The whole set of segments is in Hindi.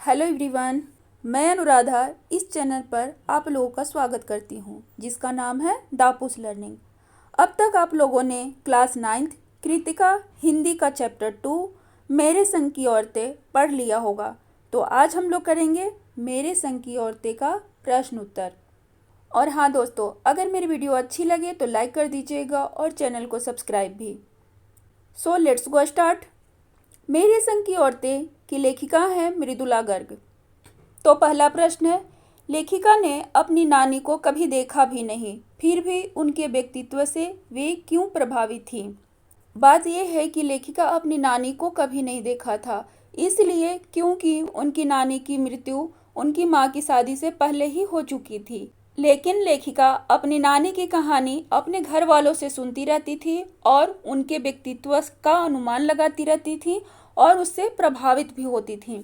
हेलो एवरीवन, मैं अनुराधा इस चैनल पर आप लोगों का स्वागत करती हूँ जिसका नाम है दापूस लर्निंग। अब तक आप लोगों ने क्लास 9th कृतिका हिंदी का चैप्टर 2 मेरे संग की औरतें पढ़ लिया होगा। तो आज हम लोग करेंगे मेरे संग की औरतें का प्रश्न उत्तर। और हाँ दोस्तों, अगर मेरी वीडियो अच्छी लगे तो लाइक कर दीजिएगा और चैनल को सब्सक्राइब भी। So let's go start. मेरे संग की औरतें की लेखिका है मृदुला गर्ग। तो पहला प्रश्न है, लेखिका ने अपनी नानी को कभी देखा भी नहीं, फिर भी उनके व्यक्तित्व से वे क्यों प्रभावित थी। बात यह है कि लेखिका अपनी नानी को कभी नहीं देखा था, इसलिए क्योंकि उनकी नानी की मृत्यु उनकी माँ की शादी से पहले ही हो चुकी थी। लेकिन लेखिका अपनी नानी की कहानी अपने घर वालों से सुनती रहती थी और उनके व्यक्तित्व का अनुमान लगाती रहती थी और उससे प्रभावित भी होती थी।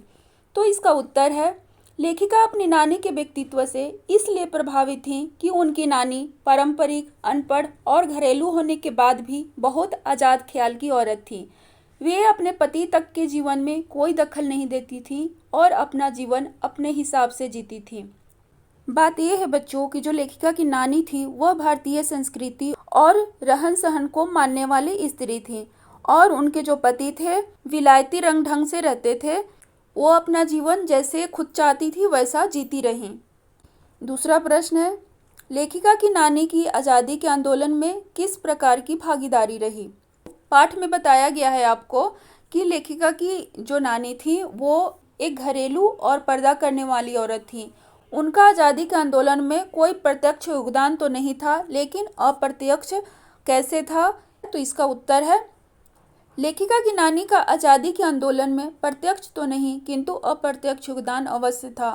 तो इसका उत्तर है, लेखिका अपनी नानी के व्यक्तित्व से इसलिए प्रभावित थी कि उनकी नानी पारंपरिक, अनपढ़ और घरेलू होने के बाद भी बहुत आज़ाद ख्याल की औरत थी। वे अपने पति तक के जीवन में कोई दखल नहीं देती थी और अपना जीवन अपने हिसाब से जीती थी। बात यह है बच्चों कि जो लेखिका की नानी थी वह भारतीय संस्कृति और रहन सहन को मानने वाली स्त्री थी और उनके जो पति थे विलायती रंग ढंग से रहते थे। वो अपना जीवन जैसे खुद चाहती थी वैसा जीती रहीं। दूसरा प्रश्न है, लेखिका की नानी की आज़ादी के आंदोलन में किस प्रकार की भागीदारी रही। पाठ में बताया गया है आपको कि लेखिका की जो नानी थी वो एक घरेलू और पर्दा करने वाली औरत थी। उनका आज़ादी के आंदोलन में कोई प्रत्यक्ष योगदान तो नहीं था, लेकिन अप्रत्यक्ष कैसे था। तो इसका उत्तर है, लेखिका की नानी का आज़ादी के आंदोलन में प्रत्यक्ष तो नहीं किंतु अप्रत्यक्ष योगदान अवश्य था।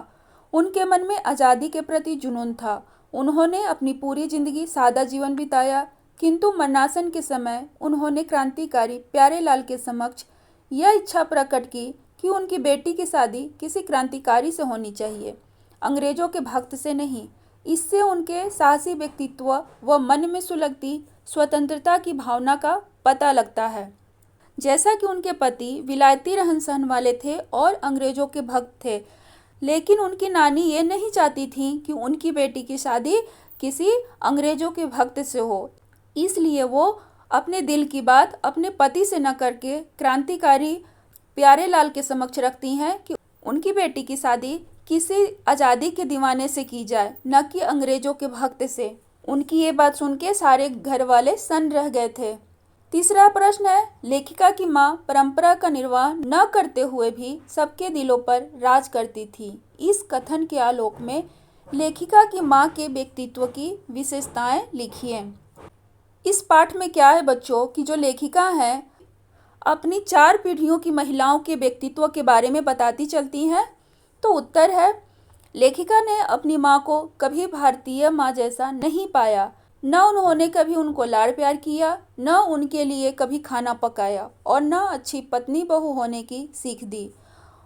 उनके मन में आज़ादी के प्रति जुनून था। उन्होंने अपनी पूरी जिंदगी सादा जीवन बिताया, किंतु मरणासन के समय उन्होंने क्रांतिकारी प्यारेलाल के समक्ष यह इच्छा प्रकट की कि उनकी बेटी की शादी किसी क्रांतिकारी से होनी चाहिए, अंग्रेजों के भक्त से नहीं। इससे उनके साहसी व्यक्तित्व व मन में सुलगती स्वतंत्रता की भावना का पता लगता है। जैसा कि उनके पति विलायती रहन सहन वाले थे और अंग्रेजों के भक्त थे, लेकिन उनकी नानी ये नहीं चाहती थी कि उनकी बेटी की शादी किसी अंग्रेजों के भक्त से हो। इसलिए वो अपने दिल की बात अपने पति से न करके क्रांतिकारी प्यारेलाल के समक्ष रखती हैं कि उनकी बेटी की शादी किसी आज़ादी के दीवाने से की जाए, न कि अंग्रेजों के भक्त से। उनकी ये बात सुन के सारे घर वाले सन्न रह गए थे। तीसरा प्रश्न है, लेखिका की माँ परंपरा का निर्वाह न करते हुए भी सबके दिलों पर राज करती थी। इस कथन के आलोक में लेखिका की माँ के व्यक्तित्व की विशेषताएं लिखिए। इस पाठ में क्या है बच्चों कि जो लेखिका है अपनी 4 पीढ़ियों की महिलाओं के व्यक्तित्व के बारे में बताती चलती हैं। तो उत्तर है, लेखिका ने अपनी माँ को कभी भारतीय माँ जैसा नहीं पाया, न उन्होंने कभी उनको लाड़ प्यार किया, न उनके लिए कभी खाना पकाया और न अच्छी पत्नी बहू होने की सीख दी।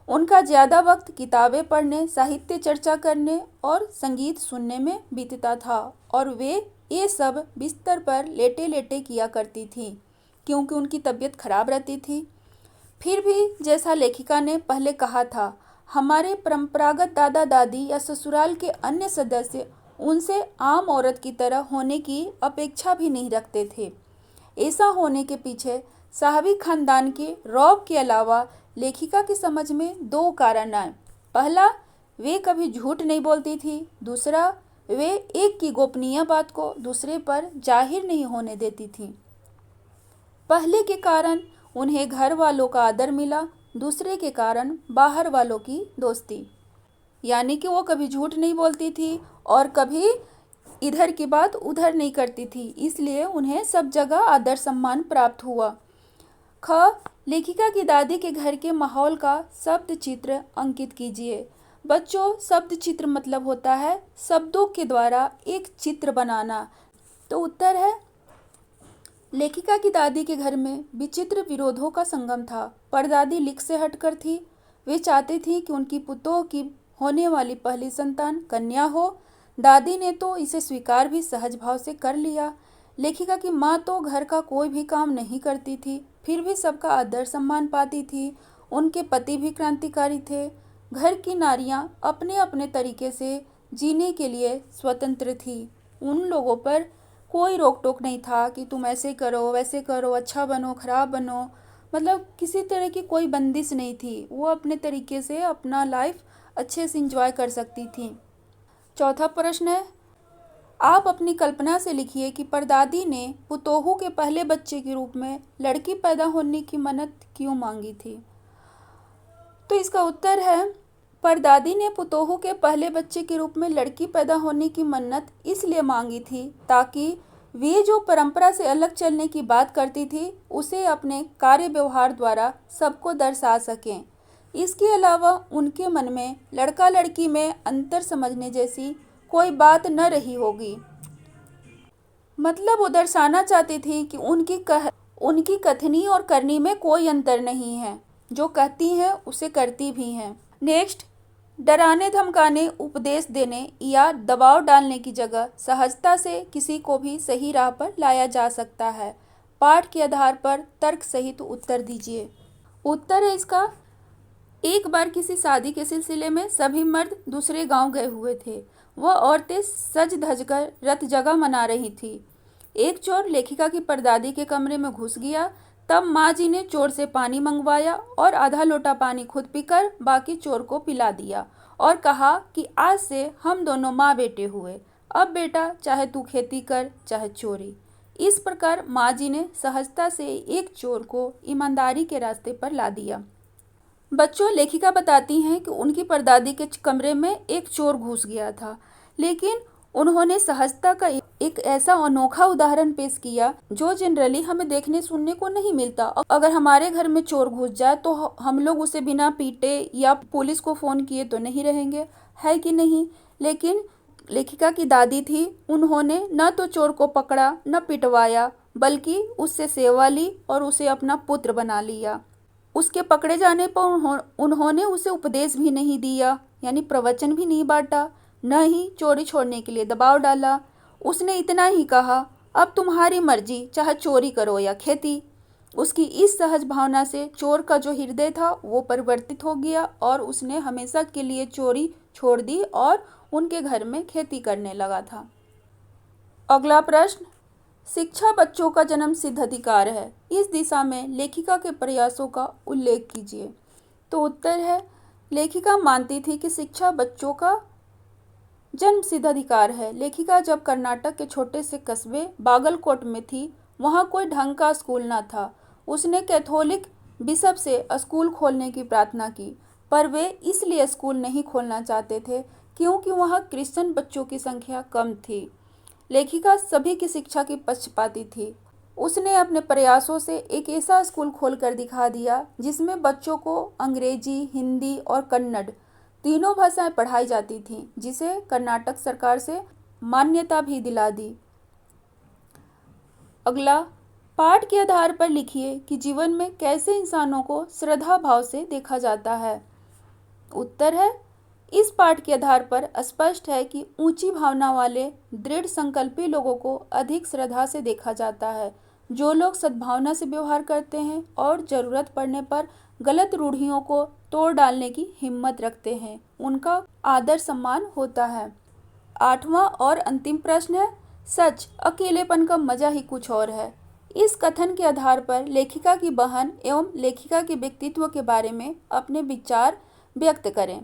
उनका ज़्यादा वक्त किताबें पढ़ने, साहित्य चर्चा करने और संगीत सुनने में बीतता था और वे ये सब बिस्तर पर लेटे लेटे किया करती थी क्योंकि उनकी तबीयत खराब रहती थी। फिर भी जैसा लेखिका ने पहले कहा था, हमारे परंपरागत दादा दादी या ससुराल के अन्य सदस्य उनसे आम औरत की तरह होने की अपेक्षा भी नहीं रखते थे। ऐसा होने के पीछे साहबी खानदान के रौब के अलावा लेखिका की समझ में 2 कारण आए। पहला, वे कभी झूठ नहीं बोलती थी। दूसरा, वे एक की गोपनीय बात को दूसरे पर जाहिर नहीं होने देती थी। पहले के कारण उन्हें घर वालों का आदर मिला, दूसरे के कारण बाहर वालों की दोस्ती। यानी कि वो कभी झूठ नहीं बोलती थी और कभी इधर की बात उधर नहीं करती थी, इसलिए उन्हें सब जगह आदर सम्मान प्राप्त हुआ। ख, लेखिका की दादी के घर के माहौल का शब्द चित्र अंकित कीजिए। बच्चों, शब्द चित्र मतलब होता है शब्दों के द्वारा एक चित्र बनाना। तो उत्तर है, लेखिका की दादी के घर में विचित्र विरोधों का संगम था। परदादी लिख से हटकर थी। वे चाहती थी कि उनकी पुतोह की होने वाली पहली संतान कन्या हो। दादी ने तो इसे स्वीकार भी सहज भाव से कर लिया। लेखिका की माँ तो घर का कोई भी काम नहीं करती थी, फिर भी सबका आदर सम्मान पाती थी। उनके पति भी क्रांतिकारी थे। घर की नारियां अपने अपने तरीके से जीने के लिए स्वतंत्र थी। उन लोगों पर कोई रोक टोक नहीं था कि तुम ऐसे करो वैसे करो, अच्छा बनो खराब बनो, मतलब किसी तरह की कोई बंदिश नहीं थी। वो अपने तरीके से अपना लाइफ अच्छे से इंजॉय कर सकती थी। चौथा प्रश्न है, आप अपनी कल्पना से लिखिए कि परदादी ने पुतोहू के पहले बच्चे के रूप में लड़की पैदा होने की मन्नत क्यों मांगी थी। तो इसका उत्तर है, परदादी ने पुतोहू के पहले बच्चे के रूप में लड़की पैदा होने की मन्नत इसलिए मांगी थी ताकि वे जो परंपरा से अलग चलने की बात करती थी उसे अपने कार्य व्यवहार द्वारा सबको दर्शा सकें। इसके अलावा उनके मन में लड़का लड़की में अंतर समझने जैसी कोई बात न रही होगी। मतलब वो दर्शाना चाहती थी कि उनकी कथनी और करनी में कोई अंतर नहीं है, जो कहती हैं उसे करती भी हैं। नेक्स्ट, डराने धमकाने, उपदेश देने या दबाव डालने की जगह सहजता से किसी को भी सही राह पर लाया जा सकता है। पाठ के आधार पर तर्क सहित उत्तर दीजिए। उत्तर है इसका, एक बार किसी शादी के सिलसिले में सभी मर्द दूसरे गांव गए हुए थे। वह औरतें सज धज कर रत जगह मना रही थी। एक चोर लेखिका की परदादी के कमरे में घुस गया। तब माँ जी ने चोर से पानी मंगवाया और आधा लोटा पानी खुद पीकर बाकी चोर को पिला दिया और कहा कि आज से हम दोनों माँ बेटे हुए। अब बेटा चाहे तू खेती कर चाहे चोरी। इस प्रकार माँ जी ने सहजता से एक चोर को ईमानदारी के रास्ते पर ला दिया। बच्चों, लेखिका बताती हैं कि उनकी परदादी के कमरे में एक चोर घुस गया था, लेकिन उन्होंने सहजता का एक ऐसा अनोखा उदाहरण पेश किया जो जनरली हमें देखने सुनने को नहीं मिलता। अगर हमारे घर में चोर घुस जाए तो हम लोग उसे बिना पीटे या पुलिस को फ़ोन किए तो नहीं रहेंगे, है कि नहीं। लेकिन लेखिका की दादी थी, उन्होंने न तो चोर को पकड़ा न पिटवाया, बल्कि उससे सेवा ली और उसे अपना पुत्र बना लिया। उसके पकड़े जाने पर उन्होंने उसे उपदेश भी नहीं दिया, यानी प्रवचन भी नहीं बांटा, न ही चोरी छोड़ने के लिए दबाव डाला। उसने इतना ही कहा, अब तुम्हारी मर्जी, चाहे चोरी करो या खेती। उसकी इस सहज भावना से चोर का जो हृदय था वो परिवर्तित हो गया और उसने हमेशा के लिए चोरी छोड़ दी और उनके घर में खेती करने लगा था। अगला प्रश्न, शिक्षा बच्चों का जन्म सिद्ध अधिकार है, इस दिशा में लेखिका के प्रयासों का उल्लेख कीजिए। तो उत्तर है, लेखिका मानती थी कि शिक्षा बच्चों का जन्म सिद्ध अधिकार है। लेखिका जब कर्नाटक के छोटे से कस्बे बागलकोट में थी, वहाँ कोई ढंग का स्कूल न था। उसने कैथोलिक बिशप से स्कूल खोलने की प्रार्थना की, पर वे इसलिए स्कूल नहीं खोलना चाहते थे क्योंकि वहाँ क्रिश्चियन बच्चों की संख्या कम थी। लेखिका सभी की शिक्षा की पक्षपाती थी। उसने अपने प्रयासों से एक ऐसा स्कूल खोलकर दिखा दिया जिसमें बच्चों को अंग्रेजी, हिंदी और कन्नड़ तीनों भाषाएं पढ़ाई जाती थीं, जिसे कर्नाटक सरकार से मान्यता भी दिला दी। अगला, पाठ के आधार पर लिखिए कि जीवन में कैसे इंसानों को श्रद्धा भाव से देखा जाता है। उत्तर है, इस पाठ के आधार पर स्पष्ट है कि ऊंची भावना वाले दृढ़ संकल्पी लोगों को अधिक श्रद्धा से देखा जाता है। जो लोग सद्भावना से व्यवहार करते हैं और ज़रूरत पड़ने पर गलत रूढ़ियों को तोड़ डालने की हिम्मत रखते हैं, उनका आदर सम्मान होता है। 8वां और अंतिम प्रश्न है, सच, अकेलेपन का मजा ही कुछ और है। इस कथन के आधार पर लेखिका की बहन एवं लेखिका के व्यक्तित्व के बारे में अपने विचार व्यक्त करें।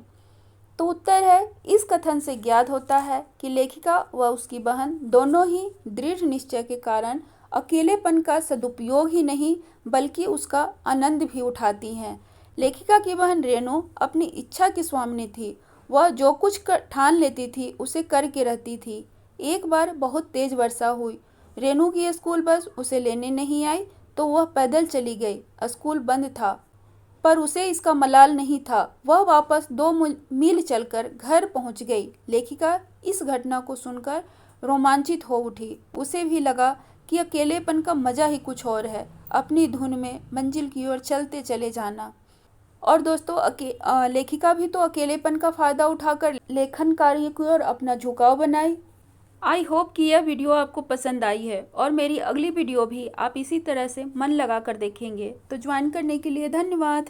तो उत्तर है, इस कथन से ज्ञात होता है कि लेखिका व उसकी बहन दोनों ही दृढ़ निश्चय के कारण अकेलेपन का सदुपयोग ही नहीं बल्कि उसका आनंद भी उठाती हैं। लेखिका की बहन रेणु अपनी इच्छा की स्वामिनी थी। वह जो कुछ ठान लेती थी उसे करके रहती थी। एक बार बहुत तेज वर्षा हुई। रेणु की स्कूल बस उसे लेने नहीं आई तो वह पैदल चली गई। स्कूल बंद था, पर उसे इसका मलाल नहीं था। वह वापस 2 मील चलकर घर पहुंच गई। लेखिका इस घटना को सुनकर रोमांचित हो उठी। उसे भी लगा कि अकेलेपन का मजा ही कुछ और है, अपनी धुन में मंजिल की ओर चलते चले जाना। और दोस्तों, लेखिका भी तो अकेलेपन का फ़ायदा उठाकर लेखन कार्य की ओर अपना झुकाव बनाई। आई होप कि यह वीडियो आपको पसंद आई है और मेरी अगली वीडियो भी आप इसी तरह से मन लगा कर देखेंगे। तो ज्वाइन करने के लिए धन्यवाद।